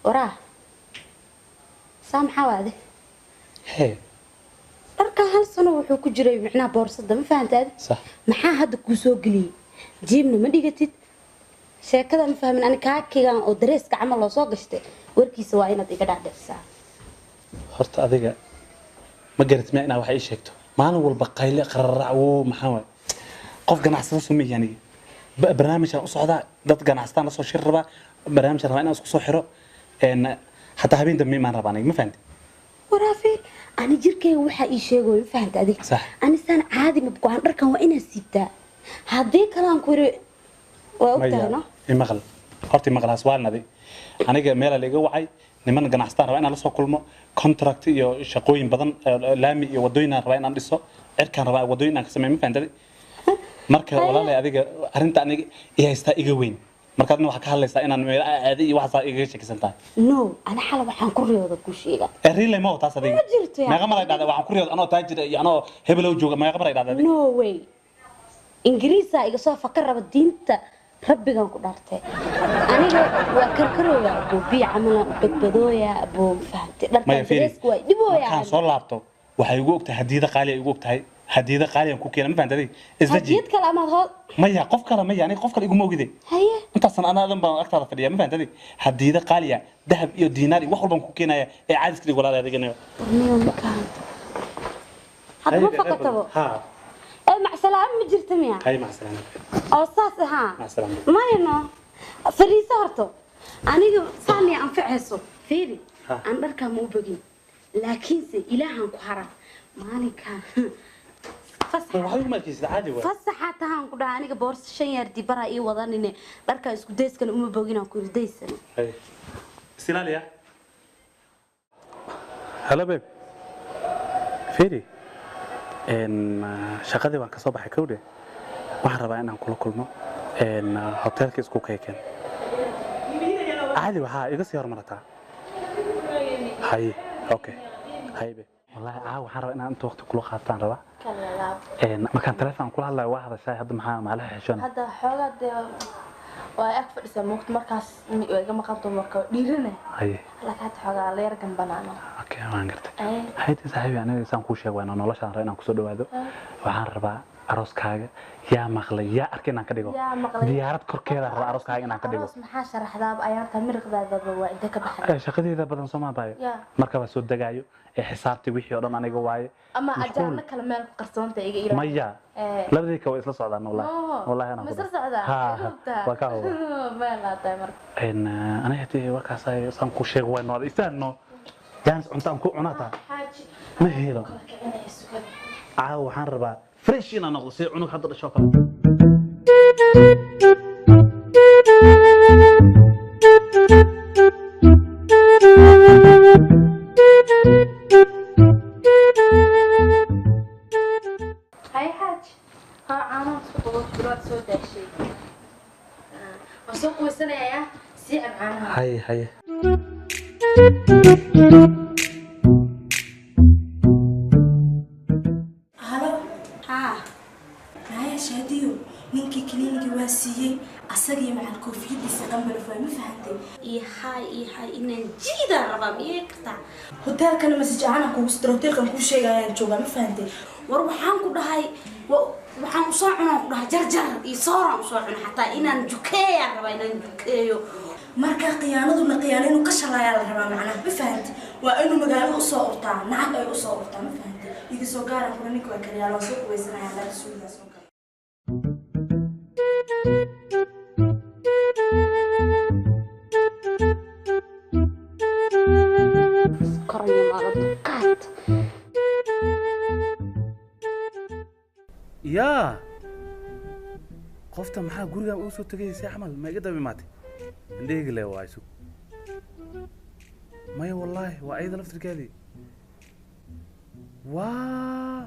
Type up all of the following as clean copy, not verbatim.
وراه سامحة واده هي dharka hal sano wuxuu ku jiray macnaa boorsada ma fahantaad صح maxaa hadda ku soo galiyay jiibna ma dhigatid sheekada ma fahmin ani kaakigan oo dareeska camal loo soo gashtay warkiisa waa inaad iga dhaadhicsaa horta adiga ma garat ma inaa wax ii sheegto maalin walba qayle qararac wuu maxaa way qof ganacsada soo meeyani barnaamijkan u socda dad ganacsataan la soo shir raba barnaamijkan raba inaan isku soo xiro hatta habeen dambe ma rabaan ma fahanti waraafin ani jirkeyga waxa ii sheegayo ma fahantaad صح ani san caadi ma go'aan dharkan waa inaad siibtaa haddii kalaan ku yiri waa ogtaano maqal horta maqalaas waa nadi aniga meel la iga wacay niman ganacsataan raba inaan la soo kulmo contract iyo shaqooyin badan laami iyo wadooyin raba inaan dhiso cirkaan raba wadooyin aan ka sameeyo ma fahantaad marka walaalay adiga arinta aniga haysta iga weyn markaadna waxa ka hadlaysaa inaan meel aad iyo wax iga sheekaysan tahay no ana xala waxaan ku riyooda ku sheega riile ma taas adiga ma qamar ay dhacday waxaan ku riyooda anoo taajir iyo anoo hebelow jooga ma qamar ay dhacday no way ingiriisa iga soo fakar raba diinta rabbigan ku dhaartay aniga waa karkarooya abuu biyo camal badbadooya abuu fahamtay dharka dareeska waa dhibooya waxaan soo laabto waxay ugu ogtahay hadiida qaali ay ugu ogtahay hadiida qaali aan ku keenay ma fahantaday isdaji hadiid kale ama hood maya qof kale maya ani qof kale igu moogide haye intaasna ana adan baan agtaada fadhiya ma fahantaday hadiida qaaliya dahab iyo diinaar wax walba ku keenaya ee caadis kaliya walaal adigana niyo makaan hadda ma fakatabo ha مع سلامة مجرت ميا هاي مع السلامة أستاذ ها مع السلامة ما ينو فري صارته أنا صاني أنفعسه فيري أنا بركة مو بقي لكن سي إلهان كهرا ماني كان فصحة هان كده أنا بورس شيء يردي برا إيه وضعني إنه بركة إسكو ديس كان أمي بقينا كل ديس هاي سلاليا هلا بيب فيري shaqadii waan ka soo baxay kowde waxaan rabaa inaan kula kulmo hotelka isku keekeen caadi waxa iga sii hormarataa hay okay haybe wallahi waxaan rabaa inaan inta waqti kula qaataan rabaa markaan telefoon kula hadlayo waa hadashay hadda maxaa maalaha xishoon hadda xoogada waa ag fadhisan waqti markaas iga maqanto marka dhiirana hay laakiin xoogaa leer ganbanaano okay waan gartay haydi saaxiib aniga isaan ku sheegay inaan noloshaan rabaa inaan ku soo dhawaado waxaan rabaa arooskaaga yaa maqlay yaa arkay inaan ka dhigo diyaarad korkeeda rabaa arooskaaga inaan ka dhigo maxaa sharaxdaa ayaarta mirqdaada waa inta ka baxay shaqadeeda badan Soomaaliya marka waa soo dagaayo xisaabtii wixii oo dhan aniga waaye ama ajaarna kala meel ku qarsoonta iga ilaa maya labadii ka way isla socdaan wallahi ana isla socdaan ha waa ka hubo ma la tahay marka ana hadii warkaas ay san ku sheeg way nool istaano jans cuntaan ku cunata ma helo waxaan rabaa fresh ina noqdo si cunug hadda dhasho kale هاي هاي هلا ها معايا شاديو نينكي كلينيكي واسيي اسغي مع الكوفيد سقمبل فاهم فهمتي اي هاي ان جيدا ربا ميكتا هوتيل كان مسج انا كو ستروتيل كان كو شيغايان جوغا ما فهمتي war waxaan ku dhahay waxaan u soo cunaa ku dhahay jarjar iyo soora u soo cunaa hatta inaan jukeeyo raba inaan jukeeyo marka qiyaanaduna qiyaano inuu ka shalaaya la rabaa macnaha ma fahanti waa inuu magaalada u soo urtaa nacad ay u soo urtaa ma fahanti iga soo gaara ninka waa kaliya loo soo quweysanaya la suugaas oo kale koraya maalad qaad يا قفت maxaa guriga uu soo tagay si xamal ma iga daba maatay indheeg leh waa isu maya wallahi waa ayda laftirkeedii waa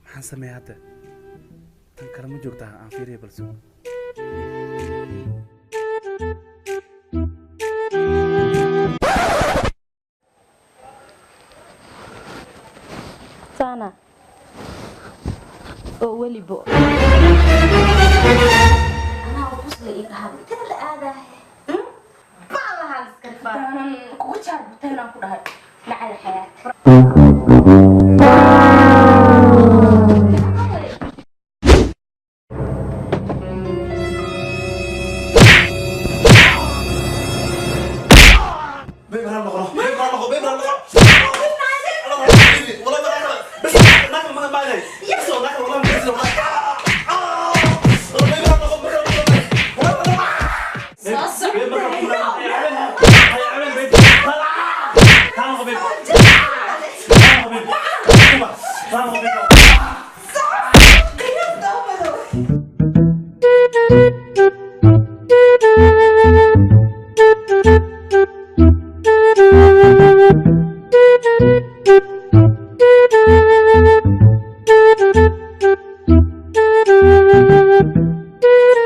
maxaan sameeyaa hadda tan kale ma joogtaa aan fiiriyo balse sana oo walibo أنا وبوصل إيقاها ترى الآذى Malah halis kerfaan. أنا كوتشار بتهنا كلها مع الحياة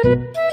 Thank you.